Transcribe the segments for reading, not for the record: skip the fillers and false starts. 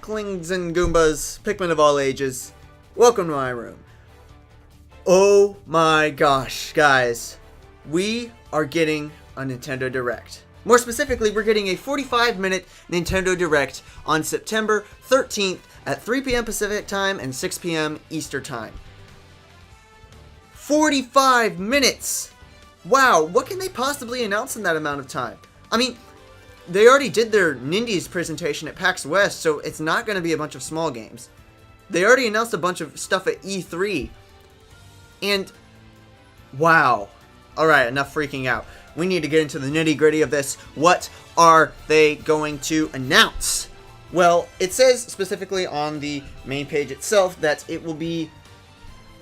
Ducklings and Goombas, Pikmin of all ages, welcome to my room. Oh my gosh, guys. We are getting a Nintendo Direct. More specifically, we're getting a 45-minute Nintendo Direct on September 13th at 3 p.m. Pacific Time and 6 p.m. Eastern Time. 45 minutes! Wow, what can they possibly announce in that amount of time? I mean, they already did their Nindies presentation at PAX West, so it's not going to be a bunch of small games. They already announced a bunch of stuff at E3. And, wow. Alright, enough freaking out. We need to get into the nitty-gritty of this. What are they going to announce? Well, it says specifically on the main page itself that it will be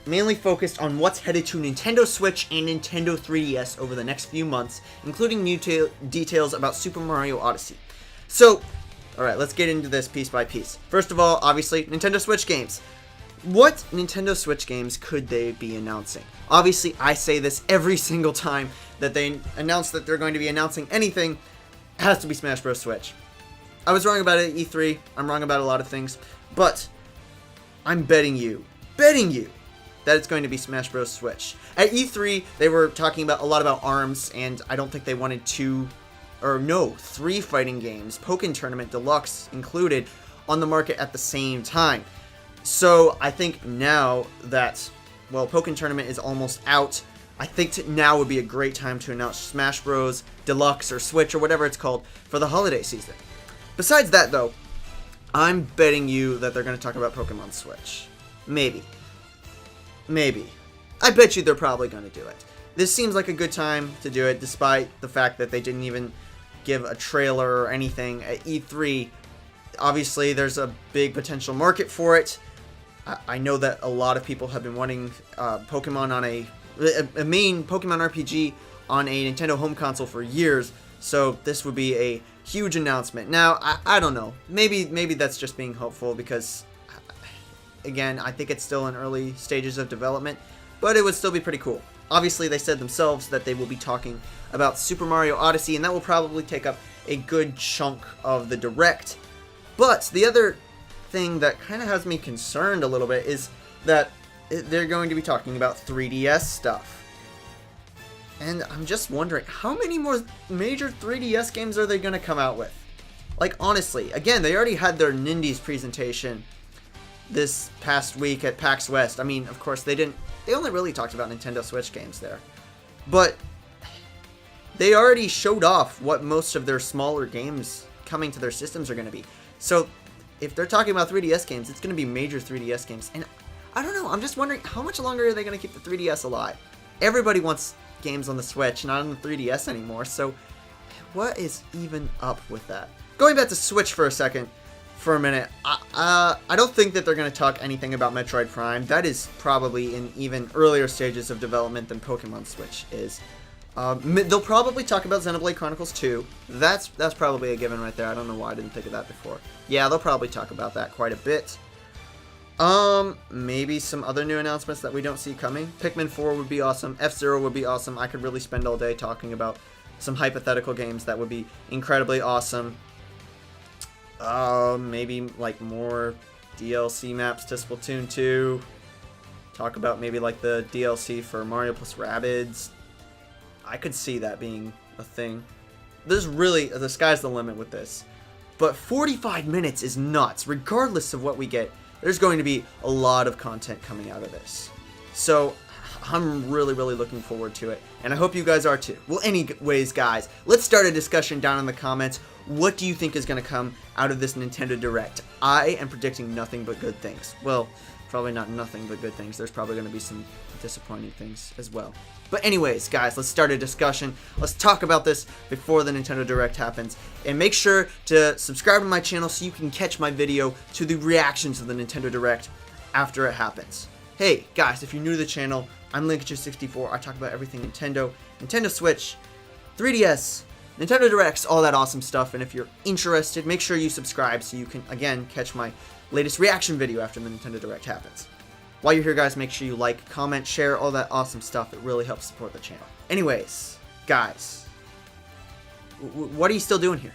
mainly focused on what's headed to Nintendo Switch and Nintendo 3DS over the next few months, including new details about Super Mario Odyssey. So, alright, let's get into this piece by piece. First of all, obviously, Nintendo Switch games. What Nintendo Switch games could they be announcing? Obviously, I say this every single time that they announce that they're going to be announcing anything. It has to be Smash Bros. Switch. I was wrong about it at E3. I'm wrong about a lot of things. But I'm betting you that it's going to be Smash Bros. Switch. At E3, they were talking about a lot about ARMS, and I don't think they wanted three fighting games, Pokken Tournament Deluxe included, on the market at the same time. So I think now that, well, Pokken Tournament is almost out, I think now would be a great time to announce Smash Bros. Deluxe or Switch or whatever it's called for the holiday season. Besides that, though, I'm betting you that they're going to talk about Pokemon Switch. Maybe. I bet you they're probably going to do it. This seems like a good time to do it, despite the fact that they didn't even give a trailer or anything at E3. Obviously, there's a big potential market for it. I know that a lot of people have been wanting Pokemon on a main Pokemon RPG on a Nintendo home console for years, so this would be a huge announcement. Now, I don't know. Maybe that's just being hopeful because, again, I think it's still in early stages of development, but it would still be pretty cool. Obviously, they said themselves that they will be talking about Super Mario Odyssey, and that will probably take up a good chunk of the Direct. But the other thing that kind of has me concerned a little bit is that they're going to be talking about 3DS stuff. And I'm just wondering, how many more major 3DS games are they going to come out with? Like, honestly, again, they already had their Nindies presentation this past week at PAX West. I mean, of course, they only really talked about Nintendo Switch games there. But they already showed off what most of their smaller games coming to their systems are going to be. So, if they're talking about 3DS games, it's going to be major 3DS games. And I don't know, I'm just wondering, how much longer are they going to keep the 3DS alive? Everybody wants games on the Switch, not on the 3DS anymore, so what is even up with that? Going back to Switch for a minute, I don't think that they're going to talk anything about Metroid Prime. That is probably in even earlier stages of development than Pokemon Switch is. They'll probably talk about Xenoblade Chronicles 2. That's probably a given right there. I don't know why I didn't think of that before. Yeah, they'll probably talk about that quite a bit. Maybe some other new announcements that we don't see coming. Pikmin 4 would be awesome. F-Zero would be awesome. I could really spend all day talking about some hypothetical games that would be incredibly awesome. Maybe like more DLC maps to Splatoon 2. Talk about maybe like the DLC for Mario plus Rabbids. I could see that being a thing. There's really, the sky's the limit with this. But 45 minutes is nuts. Regardless of what we get, there's going to be a lot of content coming out of this. So, I'm really looking forward to it. And I hope you guys are too. Well, anyways, guys, let's start a discussion down in the comments. What do you think is going to come out of this Nintendo Direct? I am predicting nothing but good things. Well, probably not nothing but good things. There's probably going to be some disappointing things as well. But anyways, guys, let's start a discussion. Let's talk about this before the Nintendo Direct happens. And make sure to subscribe to my channel so you can catch my video to the reactions of the Nintendo Direct after it happens. Hey, guys, if you're new to the channel, I'm Linkager64. I talk about everything Nintendo, Nintendo Switch, 3DS, Nintendo Directs, all that awesome stuff. And if you're interested, make sure you subscribe so you can, again, catch my latest reaction video after the Nintendo Direct happens. While you're here, guys, make sure you like, comment, share, all that awesome stuff. It really helps support the channel. Anyways, guys, what are you still doing here?